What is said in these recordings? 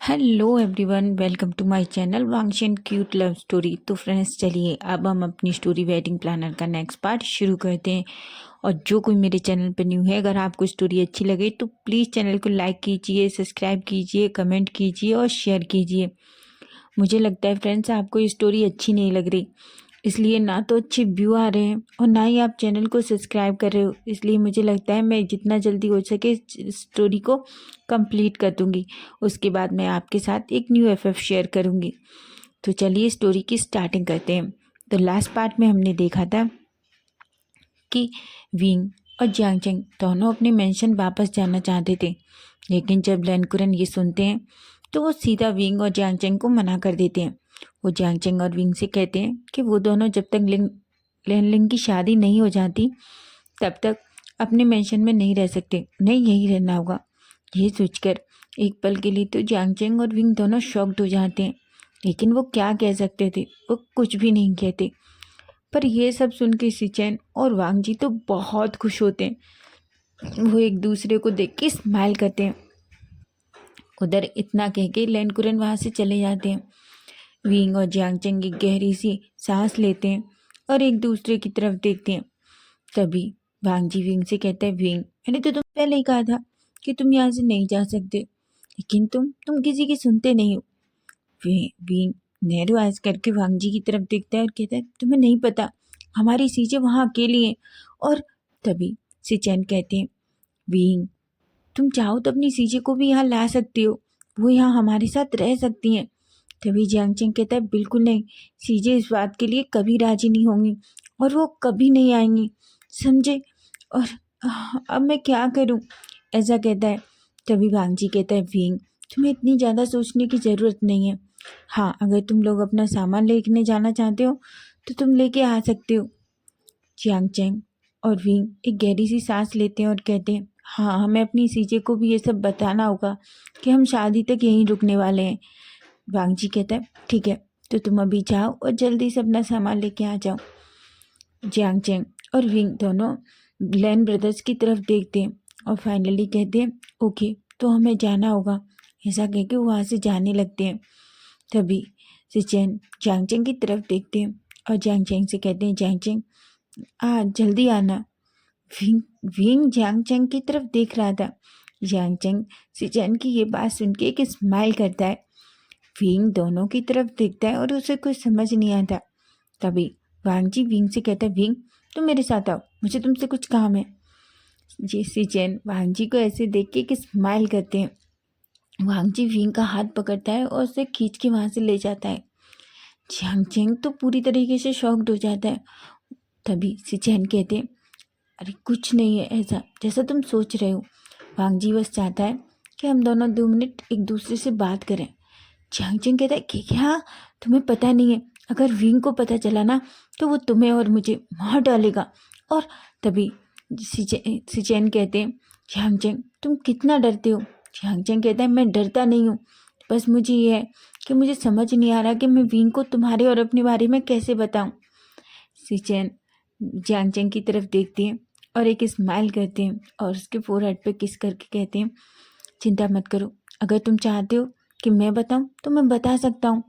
Hello everyone, welcome to my channel वांगशन cute love story. तो friends, चलिए अब हम अपनी स्टोरी वेडिंग प्लानर का नेक्स्ट पार्ट शुरू करते हैं। और जो कोई मेरे चैनल पर न्यू है, अगर आपको स्टोरी अच्छी लगे तो प्लीज़ चैनल को लाइक कीजिए, सब्सक्राइब कीजिए, कमेंट कीजिए और शेयर कीजिए। मुझे लगता है फ्रेंड्स आपको ये स्टोरी अच्छी नहीं लग रही, इसलिए ना तो अच्छे व्यू आ रहे हैं और ना ही आप चैनल को सब्सक्राइब कर रहे हो। इसलिए मुझे लगता है मैं जितना जल्दी हो सके स्टोरी को कंप्लीट कर दूंगी। उसके बाद मैं आपके साथ एक न्यू एफएफ शेयर करूंगी। तो चलिए स्टोरी की स्टार्टिंग करते हैं। तो लास्ट पार्ट में हमने देखा था कि विंग और जियांगचेंग दोनों अपने मेंशन वापस जाना चाहते थे, लेकिन जब लैनकुरन ये सुनते हैं तो वो सीधा विंग और जियांगचेंग को मना कर देते हैं। वो जियांगचेंग और विंग से कहते हैं कि वो दोनों जब तक लैनलिंग की शादी नहीं हो जाती तब तक अपने मेंशन में नहीं रह सकते, नहीं यहीं रहना होगा। ये सोचकर एक पल के लिए तो जियांगचेंग और विंग दोनों शॉक्ड हो जाते हैं, लेकिन वो क्या कह सकते थे, वो कुछ भी नहीं कहते। पर ये सब सुन के सिचेन और वांग जी तो बहुत खुश होते हैं। वो एक दूसरे को देख के स्माइल करते हैं। उधर इतना कह के लैनकुरन वहाँ से चले जाते हैं। विंग और जियांगचेंग एक गहरी सी सांस लेते हैं और एक दूसरे की तरफ देखते हैं। तभी वांग जी विंग से कहता है, विंग, मैंने तो तुम पहले ही कहा था कि तुम यहाँ से नहीं जा सकते, लेकिन तुम किसी की सुनते नहीं हो। विंग नैरो आइज करके वांग जी की तरफ देखता है और कहता है, तुम्हें नहीं पता, हमारी सीजें वहाँ अकेली हैं। और तभी सिचैन कहते हैं, विंग, तुम चाहो तो अपनी सीजे को भी यहाँ ला सकती हो, वो यहाँ हमारे साथ रह सकती हैं। तभी जियांगचेंग कहता है, बिल्कुल नहीं, सीजे इस बात के लिए कभी राजी नहीं होंगी और वो कभी नहीं आएंगी, समझे। और अब मैं क्या करूं, ऐसा कहता है। तभी वांग जी कहता है, विंग, तुम्हें इतनी ज़्यादा सोचने की ज़रूरत नहीं है। हाँ, अगर तुम लोग अपना सामान लेने जाना चाहते हो तो तुम लेके आ सकते हो। जियांगचेंग और विंग एक गहरी सी सांस लेते हैं और कहते हैं, हाँ, हमें अपनी सीजे को भी ये सब बताना होगा कि हम शादी तक यहीं रुकने वाले हैं। वांग जी कहता है, ठीक है, तो तुम अभी जाओ और जल्दी से अपना सामान लेके आ जाओ। जियांगचेंग और विंग दोनों लैन ब्रदर्स की तरफ देखते हैं और फाइनली कहते हैं, ओके, तो हमें जाना होगा। ऐसा कह के वहाँ से जाने लगते हैं। तभी सिचेन जियांगचेंग की तरफ देखते हैं और जियांगचेंग से कहते हैं, जियांगचेंग, जल्दी आना। विंग विंग जियांगचेंग की तरफ देख रहा था। जियांगचेंग सिचेन की ये बात सुन के एक स्माइल करता है। विंग दोनों की तरफ देखता है और उसे कुछ समझ नहीं आता। तभी वांग जी विंग से कहता है, विंग, तुम मेरे साथ आओ, मुझे तुमसे कुछ काम है। जी सिचेन वांग जी को ऐसे देख के एक स्माइल करते हैं। वांग जी विंग का हाथ पकड़ता है और उसे खींच के वहाँ से ले जाता है। जियांगचेंग तो पूरी तरीके से शॉक्ड हो जाता है। तभी सिचेन कहते हैं, अरे कुछ नहीं है ऐसा जैसा तुम सोच रहे हो। वांग जी बस चाहता है कि हम दोनों 2 मिनट एक दूसरे से बात करें। जियांगचेंग कहता है कि क्या, तुम्हें पता नहीं है, अगर विंग को पता चला ना तो वो तुम्हें और मुझे मार डालेगा। और तभी सिचेन कहते हैं, जियांगचेंग, तुम कितना डरते हो। जियांगचेंग कहता है, मैं डरता नहीं हूँ, बस मुझे ये है कि मुझे समझ नहीं आ रहा कि मैं विंग को तुम्हारे और अपने बारे में कैसे बताऊँ। सिचेन जियांगचेंग की तरफ देखते हैं और एक स्माइल करते हैं और उसके फोरहेड पे किस करके कहते हैं, चिंता मत करो, अगर तुम चाहते हो कि मैं बताऊं तो मैं बता सकता हूँ।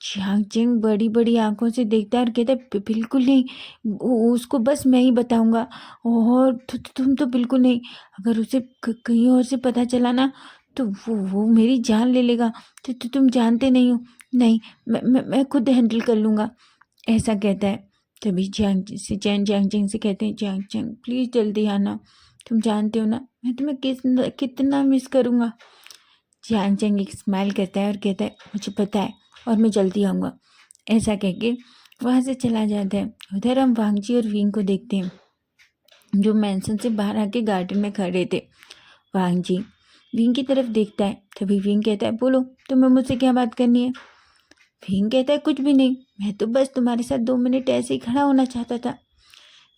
जियांगचेंग बड़ी बड़ी आंखों से देखता है और कहता है, बिल्कुल नहीं, उसको बस मैं ही बताऊंगा। और तुम तो बिल्कुल नहीं, अगर उसे कहीं और से पता चला ना तो वो मेरी जान ले लेगा। तो तुम जानते नहीं हो, नहीं, मैं खुद हैंडल कर लूँगा, ऐसा कहता है। तभी जियांगचेंग से कहते हैं, जियांगचेंग प्लीज़ जल्दी आना, तुम जानते हो ना मैं तुम्हें कितना मिस करूँगा। जियांगचेंग एक स्माइल करता है और कहता है, मुझे पता है और मैं जल्दी आऊँगा, ऐसा कह के वहाँ से चला जाता है। उधर हम वांग जी और विंग को देखते हैं जो मैंसन से बाहर आके गार्डन में खड़े थे। वांग जी विंग की तरफ देखता है। तभी विंग कहता है, बोलो तुम्हें मुझसे क्या बात करनी है। विंग कहता है, कुछ भी नहीं, मैं तो बस तुम्हारे साथ 2 मिनट ऐसे ही खड़ा होना चाहता था।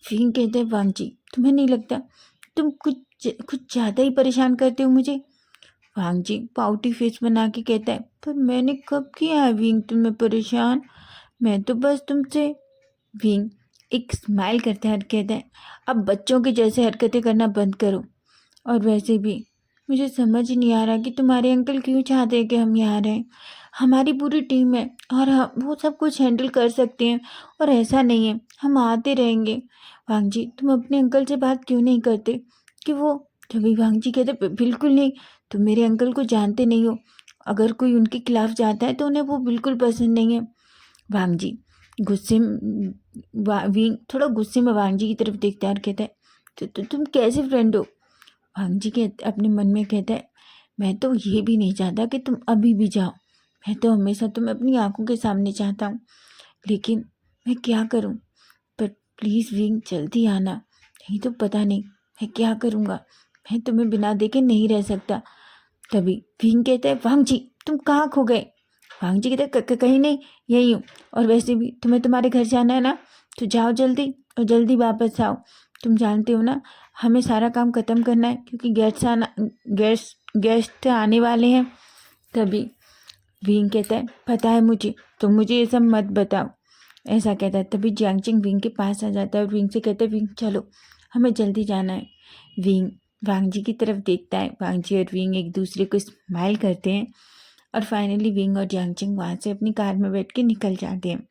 विंग कहता है, वांग जी, तुम्हें नहीं लगता तुम कुछ ज़्यादा ही परेशान करते हो मुझे। वांग जी पाउटी फेस बना के कहता है, पर मैंने कब किया है विंग तुम्हें परेशान, मैं तो बस तुमसे। विंग एक स्माइल करता है और कहता है, अब बच्चों के जैसे हरकतें करना बंद करो, और वैसे भी मुझे समझ नहीं आ रहा कि तुम्हारे अंकल क्यों चाहते हैं कि हम यहाँ रहें। हमारी पूरी टीम है और वो सब कुछ हैंडल कर सकते हैं, और ऐसा नहीं है, हम आते रहेंगे। वांग जी, तुम अपने अंकल से बात क्यों नहीं करते कि वो। तभी वांग जी कहते, बिल्कुल नहीं, तुम मेरे अंकल को जानते नहीं हो। अगर कोई उनके खिलाफ जाता है तो उन्हें वो बिल्कुल पसंद नहीं है। वांग जी गुस्से में विंग थोड़ा गुस्से में वांग जी की तरफ देखता है और कहता है, तुम कैसे फ्रेंड हो। वांग जी के अपने मन में कहता है, मैं तो ये भी नहीं चाहता कि तुम अभी भी जाओ। मैं तो हमेशा तुम्हें अपनी आंखों के सामने चाहता हूँ, लेकिन मैं क्या करूँ। पर प्लीज़ विंग जल्दी आना, नहीं तो पता नहीं मैं क्या करूँगा। मैं तुम्हें बिना देखे नहीं रह सकता। तभी विंग कहता है, वांग जी तुम कहाँ खो गए। वांग जी कहते हैं, कहीं नहीं, यही हूँ। और वैसे भी तुम्हें तुम्हारे घर जाना है ना, तो जाओ जल्दी और जल्दी वापस आओ। तुम जानते हो ना, हमें सारा काम ख़त्म करना है क्योंकि गेस्ट आने वाले हैं। तभी विंग कहता है, पता है मुझे, तुम मुझे ये सब मत बताओ। ऐसा कहता है। तभी जियांगचिंग विंग के पास आ जाता है और विंग से कहता है, विंग चलो, हमें जल्दी जाना है। विंग वांग जी की तरफ देखता है। वांग जी और विंग एक दूसरे को स्माइल करते हैं और फाइनली विंग और जियांगचिंग वहाँ से अपनी कार में बैठ के निकल जाते हैं।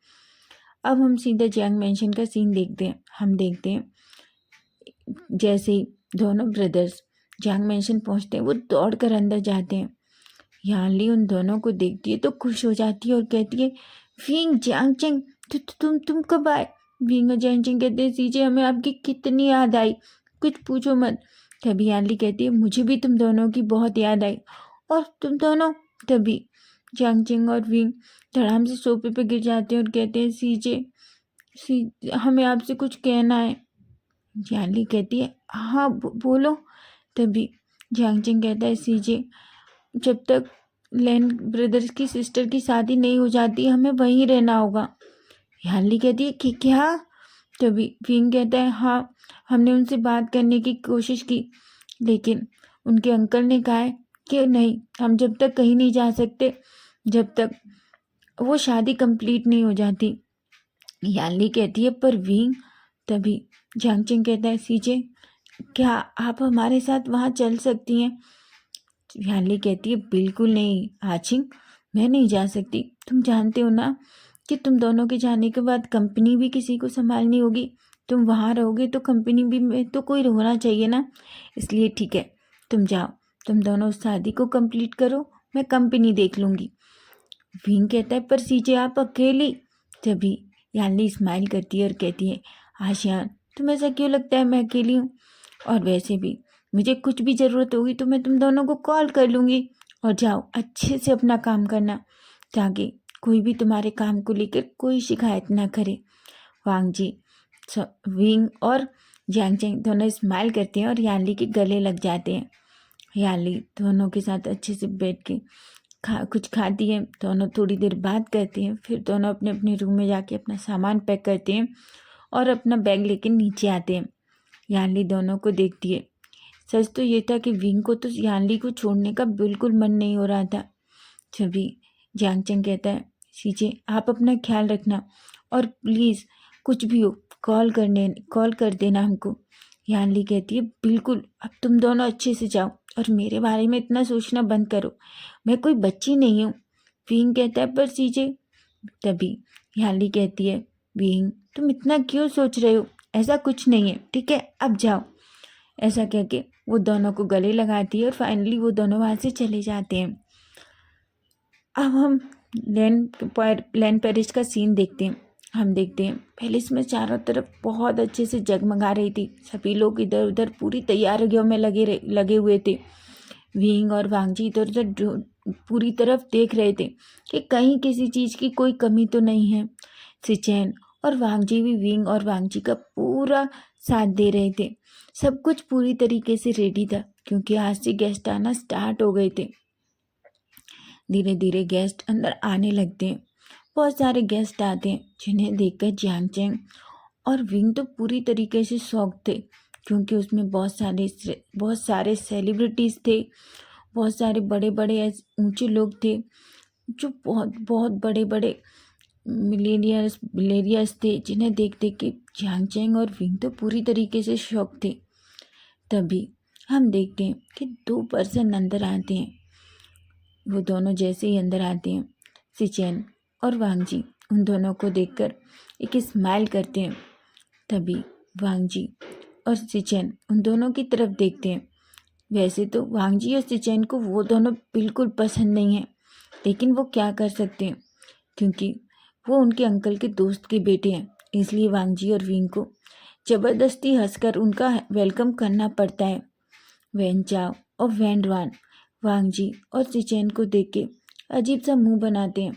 अब हम सीधा जियांग मैंशन का सीन देखते हैं। हम देखते हैं जैसे ही दोनों ब्रदर्स जियांग मैंशन पहुँचते हैं, वो दौड़ कर अंदर जाते हैं। यानली उन दोनों को देखती है तो खुश हो जाती है और कहती है, विंग जियांगचिंग, तुम कब आए। विंग और जियांगचिंग कहते हैं, सीजे हमें आपकी कितनी याद आई, कुछ पूछो मत। तभी यानली कहती है, मुझे भी तुम दोनों की बहुत याद आई। और तुम दोनों। तभी जियांगचिंग और विंग धड़ाम से सोफे पे गिर जाते हैं और कहते हैं, सी हमें आपसे कुछ कहना है। यानली कहती है, हाँ बोलो। तभी जियांगचिंग कहता है, सीजे जब तक लैन ब्रदर्स की सिस्टर की शादी नहीं हो जाती हमें वहीं रहना होगा। यानली कहती है कि क्या। तभी विंग कहता है, हाँ, हमने उनसे बात करने की कोशिश की, लेकिन उनके अंकल ने कहा है कि नहीं, हम जब तक कहीं नहीं जा सकते जब तक वो शादी कंप्लीट नहीं हो जाती। यानली कहती है, पर विंग। तभी झांगचिंग कहता है, सीजे क्या आप हमारे साथ वहाँ चल सकती हैं। यानली कहती है, बिल्कुल नहीं आचिंग, मैं नहीं जा सकती। तुम जानते हो ना कि तुम दोनों के जाने के बाद कंपनी भी किसी को संभालनी होगी। तुम वहाँ रहोगे तो कंपनी भी में तो कोई होना चाहिए ना। इसलिए ठीक है, तुम जाओ, तुम दोनों उस शादी को कंप्लीट करो, मैं कंपनी देख लूँगी। विंग कहता है, पर सीजे आप अकेली। तभी यानली स्माइल करती है और कहती है, आशियान, तुम्हें ऐसा क्यों लगता है मैं अकेली हूँ। और वैसे भी मुझे कुछ भी ज़रूरत होगी तो मैं तुम दोनों को कॉल कर लूँगी। और जाओ अच्छे से अपना काम करना, ताकि कोई भी तुम्हारे काम को लेकर कोई शिकायत ना करे। वांग जी विंग और जियांगचैंग दोनों स्माइल करते हैं और यानली के गले लग जाते हैं। यानली दोनों के साथ अच्छे से बैठ के कुछ खाती है। दोनों थोड़ी देर बात करते हैं, फिर दोनों अपने अपने रूम में जाके अपना सामान पैक करते हैं और अपना बैग लेके नीचे आते हैं। यानली दोनों को देखती है। सच तो ये था कि विंग को तो यानली को छोड़ने का बिल्कुल मन नहीं हो रहा था। तभी जियांगचैंग कहता है, सीजे आप अपना ख्याल रखना और प्लीज़ कुछ भी हो कॉल कर देना हमको। यानली कहती है, बिल्कुल, अब तुम दोनों अच्छे से जाओ और मेरे बारे में इतना सोचना बंद करो, मैं कोई बच्ची नहीं हूँ। विंग कहता है, पर सीजे। तभी यानली कहती है, विंग तुम इतना क्यों सोच रहे हो, ऐसा कुछ नहीं है, ठीक है, अब जाओ। ऐसा कह के वो दोनों को गले लगाती है और फाइनली वो दोनों वहाँ से चले जाते हैं। अब हम लैन पेरिस का सीन देखते हैं। हम देखते हैं पैलेस में चारों तरफ बहुत अच्छे से जगमगा रही थी। सभी लोग इधर उधर पूरी तैयारियों में लगे हुए थे। विंग और वांगजी इधर उधर पूरी तरफ देख रहे थे कि कहीं किसी चीज़ की कोई कमी तो नहीं है। सिचैन और वांगजी भी विंग और वांगजी का पूरा साथ दे रहे थे। सब कुछ पूरी तरीके से रेडी था क्योंकि आज से गेस्ट आना स्टार्ट हो गए थे। धीरे धीरे गेस्ट अंदर आने लगते हैं। बहुत सारे गेस्ट आते हैं जिन्हें देखकर जियांगचैंग और विंग तो पूरी तरीके से शॉक थे, क्योंकि उसमें बहुत सारे सेलिब्रिटीज़ थे। बहुत सारे बड़े बड़े ऊंचे लोग थे जो बहुत बहुत बड़े बड़े मिलेनियर्स थे, जिन्हें देख देख के जियांगचैंग और विंग तो पूरी तरीके से शॉक थे। तभी हम देखते हैं कि 2 पर्सन अंदर आते हैं। वो दोनों जैसे ही अंदर आते हैं, सिचेन और वांगजी उन दोनों को देखकर एक स्माइल करते हैं। तभी वांगजी और सिचेन उन दोनों की तरफ देखते हैं। वैसे तो वांगजी और सिचेन को वो दोनों बिल्कुल पसंद नहीं है, लेकिन वो क्या कर सकते हैं, क्योंकि वो उनके अंकल के दोस्त के बेटे हैं। इसलिए वांगजी और विंग को ज़बरदस्ती हंसकर उनका वेलकम करना पड़ता है। वैन चाओ और वैन रॉन वांगजी और सिचेन को देख के अजीब सा मुंह बनाते हैं,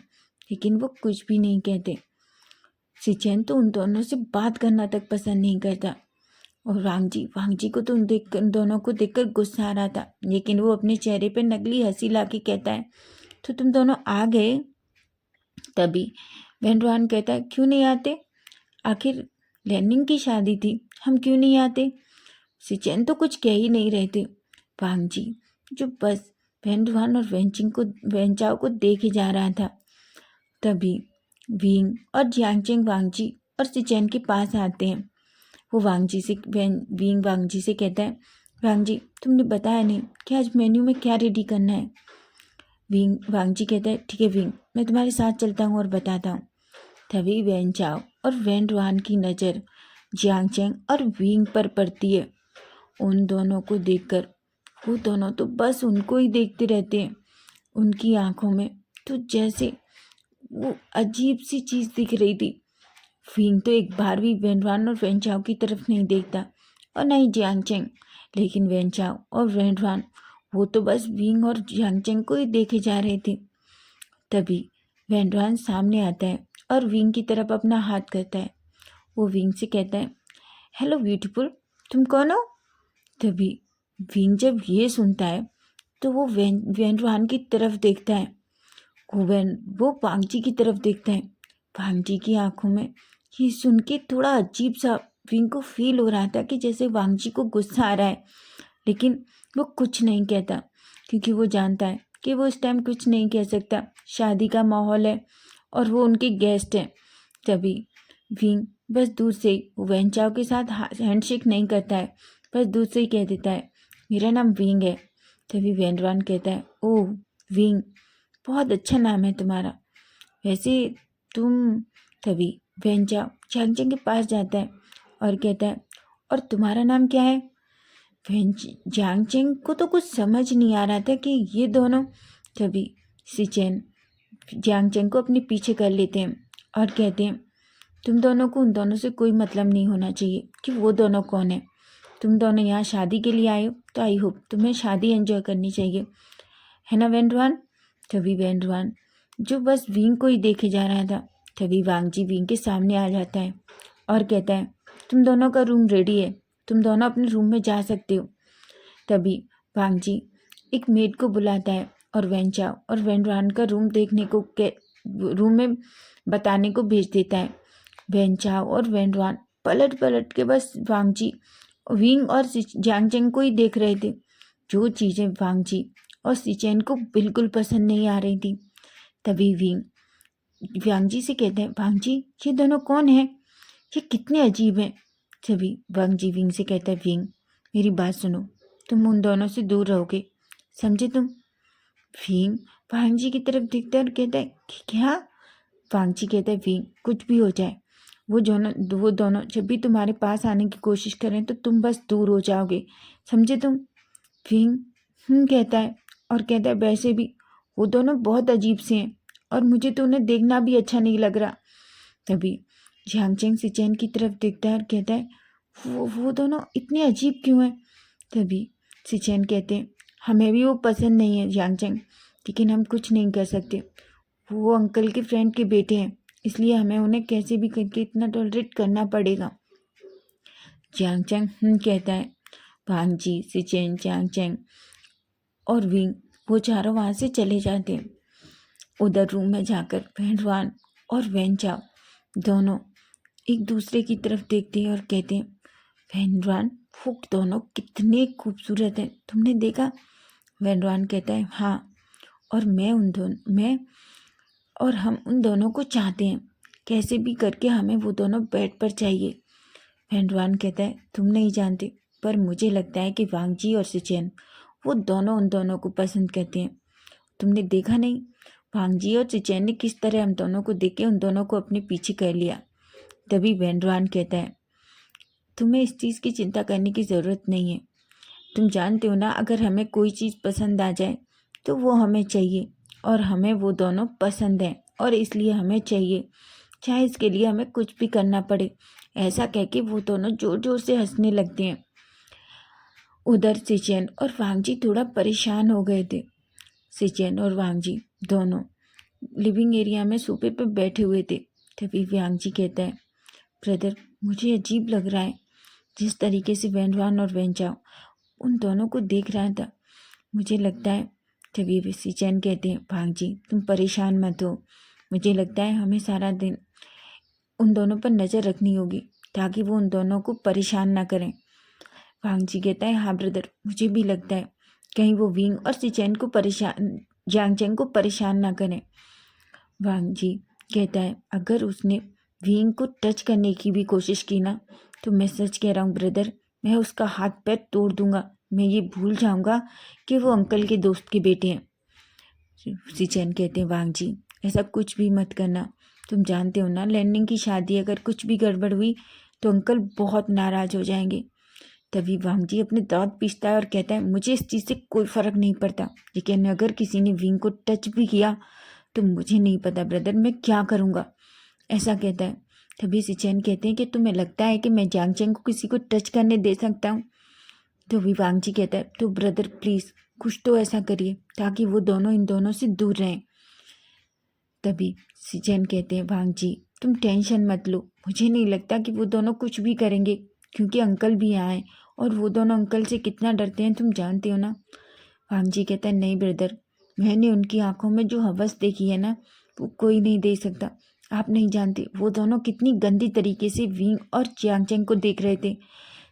लेकिन वो कुछ भी नहीं कहते। सिचेन तो उन दोनों से बात करना तक पसंद नहीं करता, और वांगजी को तो उन दोनों को देखकर गुस्सा आ रहा था, लेकिन वो अपने चेहरे पे नकली हंसी ला के कहता है, तो तुम दोनों आ गए। तभी वैन रॉन कहता है, क्यों नहीं आते, आखिर लैनिंग की शादी थी, हम क्यों नहीं आते। सिचेन तो कुछ कह ही नहीं रहे थे। वांगजी जो बस वैन रॉन और वेंचाओ को देखे जा रहा था। तभी विंग और जियांगचेंग वांगजी और सिचेन के पास आते हैं। वो विंग वांगजी से कहता है, वांगजी तुमने बताया नहीं कि आज मेन्यू में क्या रेडी करना है। वांगजी कहता है, ठीक है विंग, मैं तुम्हारे साथ चलता हूँ और बताता हूँ। तभी वैन चाओ और वैन रुआन की नज़र जियांगचेंग और विंग पर पड़ती है। उन दोनों को देखकर वो दोनों तो बस उनको ही देखते रहते हैं। उनकी आंखों में तो जैसे वो अजीब सी चीज़ दिख रही थी। विंग तो एक बार भी वैन रुआन और वैन चाओ की तरफ नहीं देखता, और न ही जियांगचेंग, लेकिन वैन चाओ और वैन रुआन वो तो बस विंग और जियांगचेंग को ही देखे जा रहे थे। तभी वैन रुआन सामने आता है और विंग की तरफ अपना हाथ करता है। वो विंग से कहता है, हेलो ब्यूटीफुल, तुम कौन हो। तभी विंग जब ये सुनता है तो वो वैन रुआन की तरफ देखता है। वो वांगजी की तरफ देखता है। वांगजी की आंखों में ये सुन के थोड़ा अजीब सा विंग को फील हो रहा था कि जैसे वांगजी को गुस्सा आ रहा है, लेकिन वो कुछ नहीं कहता, क्योंकि वो जानता है कि वो इस टाइम कुछ नहीं कह सकता। शादी का माहौल है और वो उनके गेस्ट हैं। तभी विंग बस दूर से वैन चाओ के साथ हैंडशेक नहीं करता है, बस दूर से ही कह देता है, मेरा नाम विंग है। तभी वैन रुआन कहता है, ओह विंग, बहुत अच्छा नाम है तुम्हारा, वैसे तुम। तभी वैन चाओ जियांगचेंग के पास जाता है और कहता है, और तुम्हारा नाम क्या है। जियांगचेंग को तो कुछ समझ नहीं आ रहा था कि ये दोनों। तभी सिचेन जियांगचेंग को अपने पीछे कर लेते हैं और कहते हैं, तुम दोनों को उन दोनों से कोई मतलब नहीं होना चाहिए कि वो दोनों कौन है। तुम दोनों यहाँ शादी के लिए आए हो, तो आई होप तुम्हें शादी एंजॉय करनी चाहिए, है ना वैन रुआन। तभी वैन रुआन जो बस विंग को ही देखे जा रहा था। तभी वांगजी विंग के सामने आ जाता है और कहता है, तुम दोनों का रूम रेडी है, तुम दोनों अपने रूम में जा सकते हो। तभी वांगजी एक मेड को बुलाता है और वैन चाओ और वैन रुआन का रूम में बताने को भेज देता है। वैन चाओ और वैन रुआन पलट पलट के बस वांगजी, विंग और जियांगचेंग को ही देख रहे थे। जो चीज़ें वांगजी और सिचेन को बिल्कुल पसंद नहीं आ रही थी। तभी विंग वांगजी से कहते हैं, वांगजी ये दोनों कौन हैं, ये कितने अजीब हैं। तभी वांगजी विंग से कहता है, विंग मेरी बात सुनो, तुम उन दोनों से दूर रहोगे, समझे तुम। विंग वांगजी की तरफ देखता है और कहता है, क्या। वांगजी कहता है, विंग कुछ भी हो जाए, वो दोनों जब भी तुम्हारे पास आने की कोशिश करें तो तुम बस दूर हो जाओगे, समझे तुम। विंग कहता है और कहता है, वैसे भी वो दोनों बहुत अजीब से हैं और मुझे तो उन्हें देखना भी अच्छा नहीं लग रहा। तभी जियांगचेंग सिचेन की तरफ देखता है और कहता है, वो दोनों इतने अजीब क्यों हैं। तभी सिचेन कहते हैं, हमें भी वो पसंद नहीं है जियांगचेंग, लेकिन हम कुछ नहीं कर सकते, वो अंकल के फ्रेंड के बेटे हैं, इसलिए हमें उन्हें कैसे भी करके इतना टॉलरेट करना पड़ेगा। जियांगचेंग कहता है। वांगजी, सिचेन, जियांगचेंग और विंग वो चारों वहाँ से चले जाते हैं। उधर रूम में जाकर वैन रुआन और वैन चाओ दोनों एक दूसरे की तरफ देखते हैं और कहते हैं, वैन रुआन वो दोनों कितने खूबसूरत हैं, तुमने देखा। वैन रुआन कहता है, हाँ, और मैं और हम उन दोनों को चाहते हैं, कैसे भी करके हमें वो दोनों बेड पर चाहिए। वैन रुआन कहता है, तुम नहीं जानते पर मुझे लगता है कि वांगजी और सिचेन वो दोनों उन दोनों को पसंद करते हैं। तुमने देखा नहीं, वांगजी और सिचेन ने किस तरह हम दोनों को देख के उन दोनों को अपने पीछे कर लिया। तभी वेनरवान कहता है, तुम्हें इस चीज़ की चिंता करने की ज़रूरत नहीं है। तुम जानते हो ना, अगर हमें कोई चीज़ पसंद आ जाए तो वो हमें चाहिए, और हमें वो दोनों पसंद हैं और इसलिए हमें चाहिए, चाहे इसके लिए हमें कुछ भी करना पड़े। ऐसा कह के वो दोनों ज़ोर ज़ोर से हंसने लगते हैं। उधर सिचेन और वांगजी थोड़ा परेशान हो गए थे। सिचेन और वांगजी दोनों लिविंग एरिया में सोफे पर बैठे हुए थे। तभी वांगजी कहता है, ब्रदर, मुझे अजीब लग रहा है जिस तरीके से वेनवान और वेनचाओ उन दोनों को देख रहा था। मुझे लगता है। तभी वे सिचेन कहते हैं, भांगजी तुम परेशान मत हो, मुझे लगता है हमें सारा दिन उन दोनों पर नज़र रखनी होगी ताकि वो उन दोनों को परेशान ना करें। भांगजी कहता है, हाँ ब्रदर, मुझे भी लगता है कहीं वो विंग और सिचेन को परेशान यांगचेंग को परेशान ना करें। वांगजी कहता है, अगर उसने विंग को टच करने की भी कोशिश की ना, तो मैं सच कह रहा हूँ ब्रदर, मैं उसका हाथ पैर तोड़ दूंगा। मैं ये भूल जाऊंगा कि वो अंकल के दोस्त के बेटे हैं। सिचेन कहते हैं, वांगजी ऐसा कुछ भी मत करना। तुम जानते हो ना, लैंडिंग की शादी अगर कुछ भी गड़बड़ हुई तो अंकल बहुत नाराज हो जाएंगे। तभी वांगजी अपने दांत पीसता है और कहता है, मुझे इस चीज़ से कोई फ़र्क नहीं पड़ता, लेकिन अगर किसी ने विंग को टच भी किया तो मुझे नहीं पता ब्रदर, मैं क्या करूँगा। ऐसा कहता है। तभी सिचेन कहते हैं कि तुम्हें लगता है कि मैं यांगचेंग को किसी को टच करने दे सकता हूँ। तो भी वांगजी कहता है, तो ब्रदर प्लीज़ कुछ तो ऐसा करिए ताकि वो दोनों इन दोनों से दूर रहें। तभी सिचेन कहते हैं, वांगजी तुम टेंशन मत लो, मुझे नहीं लगता कि वो दोनों कुछ भी करेंगे, क्योंकि अंकल भी यहाँ हैं और वो दोनों अंकल से कितना डरते हैं तुम जानते हो ना। वांगजी कहता है, नहीं ब्रदर, मैंने उनकी आंखों में जो हवस देखी है ना, वो कोई नहीं दे सकता। आप नहीं जानते वो दोनों कितनी गंदी तरीके से विंग और यांगचेंग को देख रहे थे।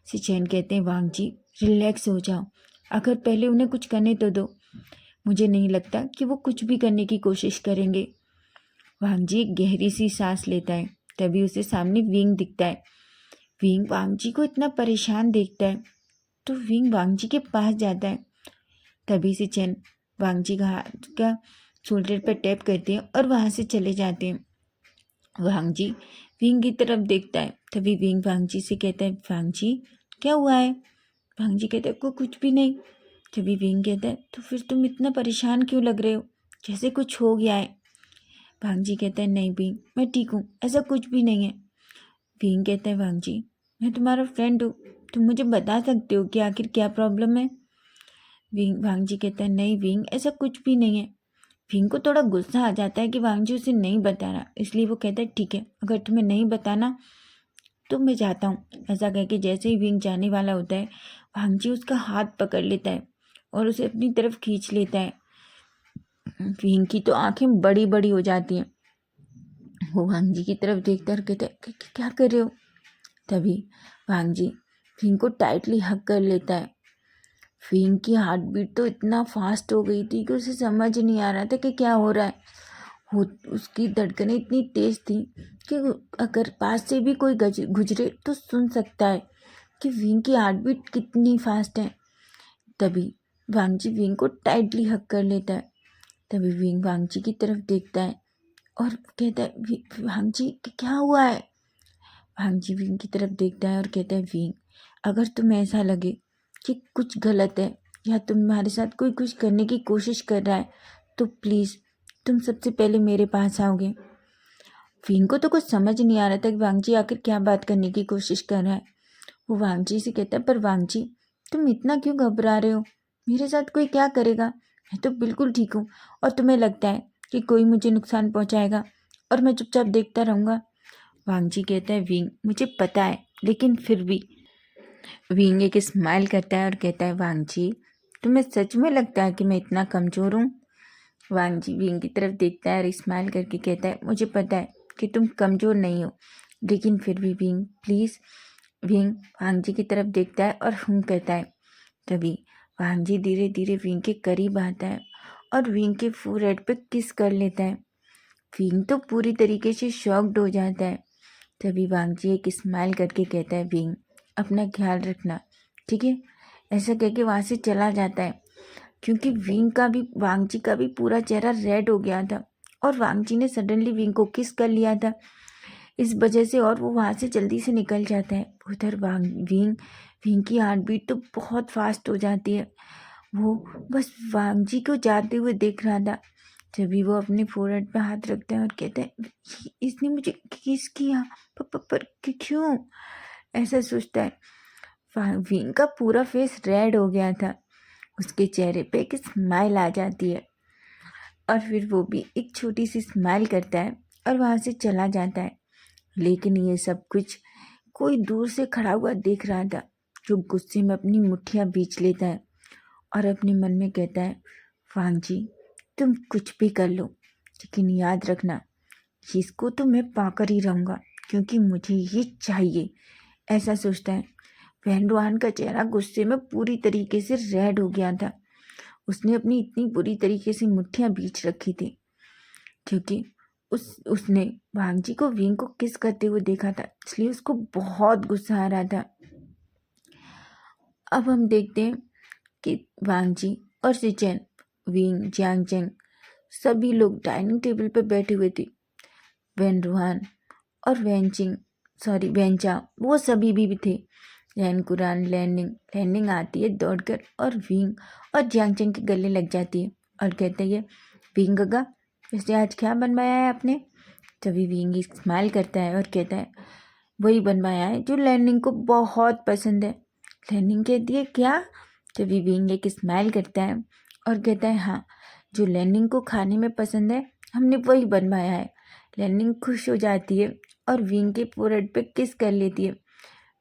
सिचेन कहते हैं, वांगजी रिलैक्स हो जाओ, अगर पहले उन्हें कुछ करने तो दो, मुझे नहीं लगता कि वो कुछ भी करने की कोशिश करेंगे। वांगजी एक गहरी सी सांस लेता है। तभी उसे सामने विंग दिखता है। विंग वांगजी को इतना परेशान देखता है तो विंग वांगजी के पास जाता है। तभी सिचेन वांगजी का हाथ का शोल्डर पर टैप करते हैं और वहाँ से चले जाते हैं। वांगजी विंग की तरफ देखता है। तभी विंग वांगजी से कहता है, वांगजी क्या हुआ है। वांगजी कहता है, को कुछ भी नहीं। तभी विंग कहता है, तो फिर तुम इतना परेशान क्यों लग रहे हो, जैसे कुछ हो गया है। वांगजी कहता है, नहीं विंग, मैं ठीक हूँ, ऐसा कुछ भी नहीं है। विंग कहता है, वांगजी मैं तुम्हारा फ्रेंड हूँ, तुम मुझे बता सकते हो कि आखिर क्या प्रॉब्लम है। वांगजी कहता है, नहीं विंग, ऐसा कुछ भी नहीं है। विंग को थोड़ा गुस्सा आ जाता है कि वांगजी उसे नहीं बता रहा, इसलिए वो कहता है, ठीक है, अगर तुम्हें नहीं बताना तो मैं जाता हूँ। ऐसा कह के जैसे ही विंग जाने वाला होता है, वांगजी उसका हाथ पकड़ लेता है और उसे अपनी तरफ खींच लेता है। विंग की तो आंखें बड़ी बड़ी हो जाती हैं। वो वांगजी की तरफ देखता है और कहता है, क्या कर रहे हो। तभी वांगजी विंग को टाइटली हग कर लेता है। विंग की हार्ट बीट तो इतना फास्ट हो गई थी कि उसे समझ नहीं आ रहा था कि क्या हो रहा है। वो उसकी धड़कनें इतनी तेज थी कि अगर पास से भी कोई गुजरे तो सुन सकता है कि विंग की हार्ट बीट कितनी फास्ट है। तभी वांगजी विंग को टाइटली हग कर लेता है। तभी विंग वांगजी की तरफ देखता है और कहता है, वांगजी क्या हुआ है। वांगजी विंग की तरफ देखता है और कहता है, विंग अगर तुम्हें ऐसा लगे कि कुछ गलत है या तुम्हारे साथ कोई कुछ करने की कोशिश कर रहा है तो प्लीज़ तुम सबसे पहले मेरे पास आओगे। विंग को तो कुछ समझ नहीं आ रहा था कि वांगजी आखिर क्या बात करने की कोशिश कर रहा है। वो वांगजी से कहता है, पर वांगजी तुम इतना क्यों घबरा रहे हो, मेरे साथ कोई क्या करेगा, मैं तो बिल्कुल ठीक हूँ, और तुम्हें लगता है कि कोई मुझे नुकसान पहुँचाएगा और मैं चुपचाप देखता रहूँगा। वांगजी कहता है, विंग मुझे पता है, लेकिन फिर भी। विंग एक स्माइल करता है और कहता है, वांगजी तुम्हें सच में लगता है कि मैं इतना कमज़ोर हूँ। वांगजी विंग की तरफ देखता है और स्माइल करके कहता है, मुझे पता है कि तुम कमज़ोर नहीं हो, लेकिन फिर भी विंग प्लीज़। विंग वांगजी की तरफ देखता है और कहता है। तभी वांगजी धीरे धीरे विंग के करीब आता है और विंग के फोरहेड पे किस कर लेता है। विंग तो पूरी तरीके से शॉक्ड हो जाता है। तभी वांगजी एक स्माइल करके कहता है, विंग अपना ख्याल रखना, ठीक है। ऐसा कह के वहाँ से चला जाता है, क्योंकि वांगची का भी पूरा चेहरा रेड हो गया था और वांगची ने सडनली विंग को किस कर लिया था इस वजह से, और वो वहाँ से जल्दी से निकल जाता है। उधर विंग की हार्ट बीट तो बहुत फास्ट हो जाती है। वो बस वांगजी को जाते हुए देख रहा था, तभी वो अपने फोरहेड पे हाथ रखता है और कहता है इसने मुझे किस किया, पर क्यों, ऐसा सोचता है। विंग का पूरा फेस रेड हो गया था, उसके चेहरे पे एक स्माइल आ जाती है और फिर वो भी एक छोटी सी स्माइल करता है और वहाँ से चला जाता है। लेकिन ये सब कुछ कोई दूर से खड़ा हुआ देख रहा था, जो गुस्से में अपनी मुट्ठियाँ बींच लेता है और अपने मन में कहता है वांगजी तुम कुछ भी कर लो, लेकिन याद रखना इसको तो मैं पाकर ही रहूँगा, क्योंकि मुझे ये चाहिए, ऐसा सोचता है। वैन रोहान का चेहरा गुस्से में पूरी तरीके से रेड हो गया था। उसने अपनी इतनी बुरी तरीके से मुट्ठियाँ बींच रखी थी, क्योंकि उसने वांगजी को विंग को किस करते हुए देखा था, इसलिए उसको बहुत गुस्सा आ रहा था। अब हम देखते हैं कि वांगजी और सिचेन, विंग, जियांगचेंग सभी लोग डाइनिंग टेबल पर बैठे हुए थे। वैन रोहान और वेंचा वो सभी भी थे। लैंडिंग आती है दौड़कर और विंग और जियांगचेंग के गले लग जाती है और कहते हैं विंग गगा वैसे आज क्या बनवाया है आपने। तभी विंग स्माइल करता है और कहता है वही बनवाया है जो लैंडिंग को बहुत पसंद है। लैंडिंग कहती है क्या। तभी विंग एक स्माइल करता है और कहता है हाँ, जो लैंडिंग को खाने में पसंद है हमने वही बनवाया है। लैंडिंग खुश हो जाती है और विंग के फोरहेड पे किस कर लेती है।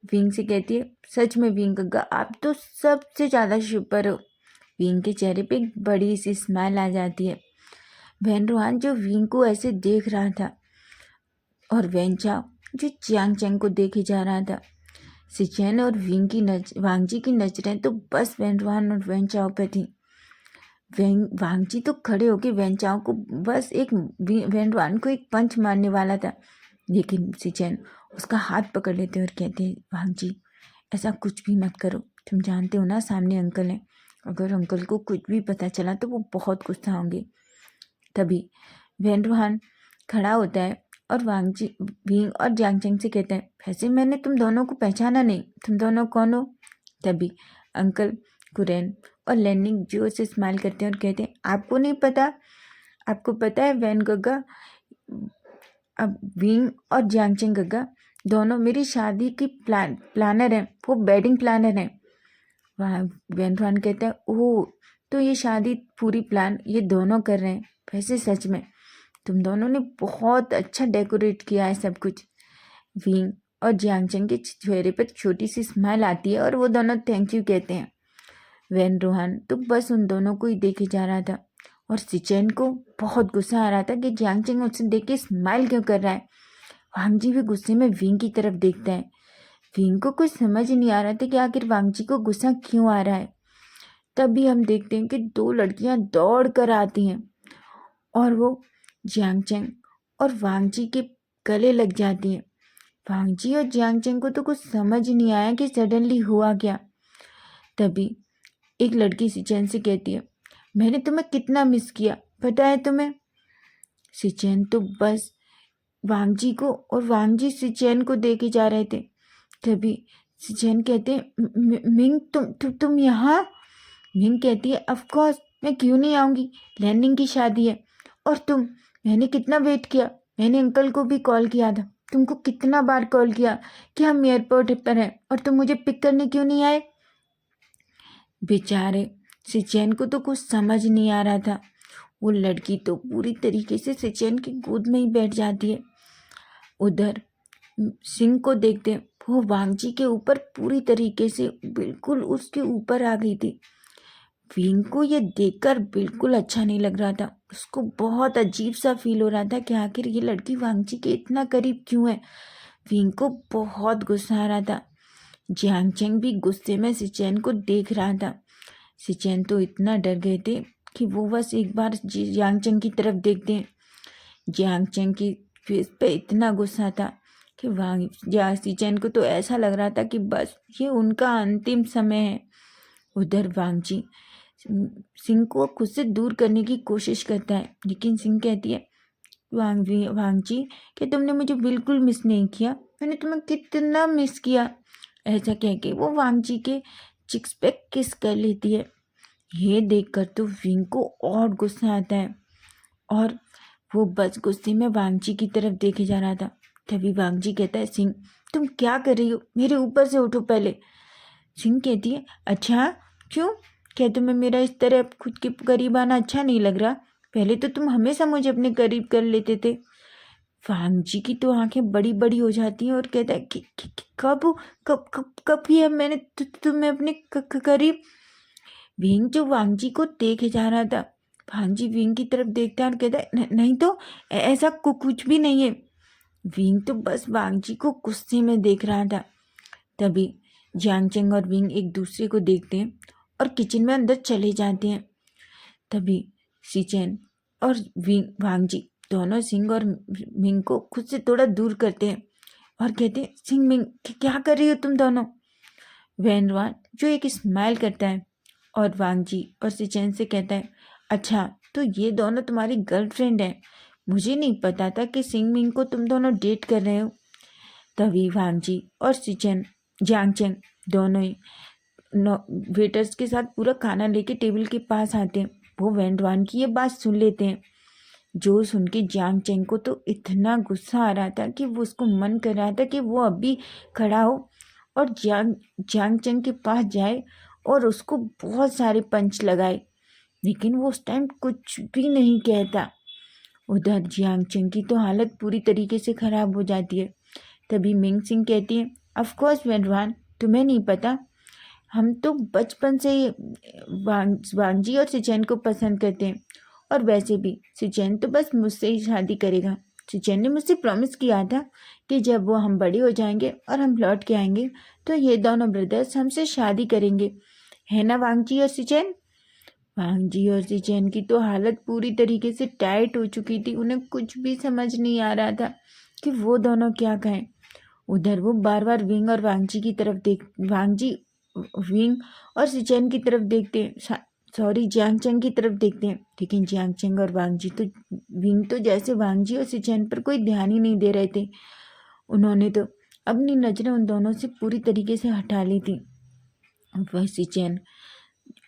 विंग से कहती है सच में विंग गग्गा आप तो सबसे ज़्यादा सुपर हो। विंग के चेहरे पे एक बड़ी सी स्माइल आ जाती है। वैन रोहान जो विंग को ऐसे देख रहा था और वेंचा जो जियांगचेंग को देखे जा रहा था। सिचेन और वांगजी की नजरें तो बस वैन रोहान और वेंचाओ पे थी। वांगजी तो खड़े होके वेंचाओ को बस वैन रोहान को एक पंच मारने वाला था, लेकिन सिचेन उसका हाथ पकड़ लेते और कहते हैं वांगजी ऐसा कुछ भी मत करो, तुम जानते हो ना सामने अंकल हैं, अगर अंकल को कुछ भी पता चला तो वो बहुत गुस्सा होंगे। तभी वैन रोहान खड़ा होता है और विंग और जियांगचेंग से कहता है वैसे मैंने तुम दोनों को पहचाना नहीं, तुम दोनों कौन हो। तभी अंकल कुरेन और लैंडिंग जोर से स्माइल करते हैं और कहते हैं आपको नहीं पता, आपको पता है वैन गग्गा, अब विंग और जियांगचेंग गग्गा दोनों मेरी शादी की प्लानर हैं, वो वेडिंग प्लानर हैं। वहाँ वैन रोहान कहता है ओह तो ये शादी पूरी प्लान ये दोनों कर रहे हैं, वैसे सच में तुम दोनों ने बहुत अच्छा डेकोरेट किया है सब कुछ। विंग और जियांगचेंग के चेहरे पर छोटी सी स्माइल आती है और वो दोनों थैंक यू कहते हैं। वैन रोहान तो बस उन दोनों को ही देखे जा रहा था और सिचेन को बहुत गुस्सा आ रहा था कि जियांगचेंग उससे देख के स्माइल क्यों कर रहा है। वांगजी भी गुस्से में विंग की तरफ देखता है। विंग को कुछ समझ नहीं आ रहा था कि आखिर वांगजी को गुस्सा क्यों आ रहा है। तभी हम देखते हैं कि दो लड़कियां दौड़ कर आती हैं और वो जियांगचेंग और वांगजी के गले लग जाती हैं। वांगजी और जियांगचेंग को तो कुछ समझ नहीं आया कि सडनली हुआ क्या। तभी एक लड़की सिचेन से कहती है मैंने तुम्हें कितना मिस किया पता है तुम्हें। सिचेन तो बस वांगजी को और वांगजी सिचेन को देखे जा रहे थे। तभी सिचेन कहते हैं मिंग तुम यहाँ। मिंग कहती है ऑफ कोर्स मैं क्यों नहीं आऊँगी, लैंडिंग की शादी है और मैंने कितना वेट किया, मैंने अंकल को भी कॉल किया था, तुमको कितना बार कॉल किया कि हम एयरपोर्ट पर हैं और तुम मुझे पिक करने क्यों नहीं आए। बेचारे सिचेन को तो कुछ समझ नहीं आ रहा था। वो लड़की तो पूरी तरीके से सिचेन की गोद में ही बैठ जाती है। उधर सिंह को देखते वो वांगजी के ऊपर पूरी तरीके से बिल्कुल उसके ऊपर आ गई थी। विंग को ये देखकर बिल्कुल अच्छा नहीं लग रहा था, उसको बहुत अजीब सा फील हो रहा था कि आखिर ये लड़की वांगजी के इतना करीब क्यों है। विंग को बहुत गुस्सा आ रहा था। जियांगचेंग भी गुस्से में सिचेन को देख रहा था। सिचेन तो इतना डर गए थे कि वो बस एक बार जियांगचेंग की तरफ देखते हैं। जियांगचेंग की फेस पे इतना गुस्सा था कि वांग जासी चैन को तो ऐसा लग रहा था कि बस ये उनका अंतिम समय है। उधर वांगजी सिंह को खुद से दूर करने की कोशिश करता है, लेकिन सिंह कहती है वांगजी कि तुमने मुझे बिल्कुल मिस नहीं किया, मैंने तुम्हें कितना मिस किया। ऐसा कह के वो वांगजी के चिक्स पे किस कर लेती है। ये देखकर तो विंग को और गुस्सा आता है और वो बस गुस्से में वांगजी की तरफ देखे जा रहा था। तभी वांगजी कहता है, सिंह तुम क्या कर रही हो, मेरे ऊपर से उठो पहले। सिंह कहती है, अच्छा क्यों, क्या तुम्हें मेरा इस तरह खुद के करीब आना अच्छा नहीं लग रहा? पहले तो तुम हमेशा मुझे अपने करीब कर लेते थे। वांगजी की तो आंखें बड़ी बड़ी हो जाती हैं और कहता है कि कब कब कब कब किया मैंने तुम्हें अपने करीब? विंग जो वांगजी को देखे जा रहा था, वांगजी विंग की तरफ देखता है और कहता है, नहीं तो ऐसा कुछ भी नहीं है। विंग तो बस वांगजी को गुस्से में देख रहा था। तभी जियांगचेंग और विंग एक दूसरे को देखते हैं और किचन में अंदर चले जाते हैं। तभी सीचेन और वांगजी दोनों सिंह और मिंग को खुद से थोड़ा दूर करते हैं और कहते हैं, सिंह मिंग क्या कर रही हो तुम दोनों? वैनवान जो एक स्माइल करता है और वांगजी और सिचेन से कहता है, अच्छा तो ये दोनों तुम्हारी गर्लफ्रेंड है, मुझे नहीं पता था कि सिंह मिंग को तुम दोनों डेट कर रहे हो। तभी वांगजी और सिचेन जियांगचेंग दोनों ही वेटर्स के साथ पूरा खाना लेके टेबल के पास आते हैं। वो वैनवान की ये बात सुन लेते हैं, जो सुन के जियांगचेंग को तो इतना गुस्सा आ रहा था कि वो उसको मन कर रहा था कि वो अभी खड़ा हो और जियांगचेंग के पास जाए और उसको बहुत सारे पंच लगाए, लेकिन वो उस टाइम कुछ भी नहीं कहता। उधर जियांगचेंग की तो हालत पूरी तरीके से खराब हो जाती है। तभी मिंग सिंह कहती है, ऑफ कोर्स वैनवान, तुम्हें नहीं पता, हम तो बचपन से ही वांगजी और सिचेन को पसंद करते हैं, और वैसे भी सिचेन तो बस मुझसे ही शादी करेगा। सिचेन ने मुझसे प्रॉमिस किया था कि जब वो हम बड़े हो जाएंगे और हम लौट के आएंगे तो ये दोनों ब्रदर्स हमसे शादी करेंगे, है ना वांगजी और सिचेन? वांगजी और सिचेन की तो हालत पूरी तरीके से टाइट हो चुकी थी, उन्हें कुछ भी समझ नहीं आ रहा था कि वो दोनों क्या कहें। उधर वो बार बार विंग और वांगजी की तरफ वांगजी विंग और सिचेन की तरफ देखते हैं, सॉरी जियांगचेंग की तरफ देखते हैं, लेकिन जियांगचेंग और वांगजी तो विंग तो जैसे वांगजी और सिचेन पर कोई ध्यान ही नहीं दे रहे थे। उन्होंने तो अपनी नज़रें उन दोनों से पूरी तरीके से हटा ली थी। वह सिचेन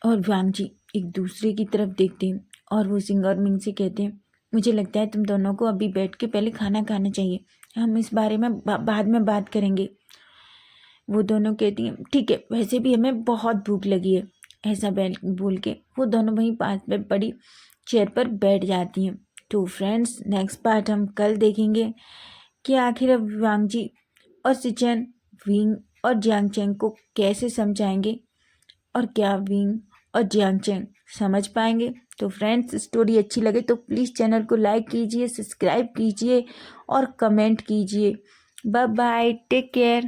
और वांगजी एक दूसरे की तरफ देखते हैं और वो सिंह और मिंग से कहते हैं, मुझे लगता है तुम दोनों को अभी बैठ के पहले खाना खाना चाहिए, हम इस बारे में बाद में बात करेंगे। वो दोनों कहती हैं, ठीक है, वैसे भी हमें बहुत भूख लगी है। ऐसा बोल के वो दोनों वहीं पास में पड़ी चेयर पर बैठ जाती हैं। तो फ्रेंड्स, नेक्स्ट पार्ट हम कल देखेंगे कि आखिर अब वांगजी और सिचेन विंग और जियांगचेंग को कैसे समझाएंगे और क्या विंग और जियांगचेंग समझ पाएंगे। तो फ्रेंड्स, स्टोरी अच्छी लगे तो प्लीज़ चैनल को लाइक कीजिए, सब्सक्राइब कीजिए और कमेंट कीजिए। Bye bye, take care.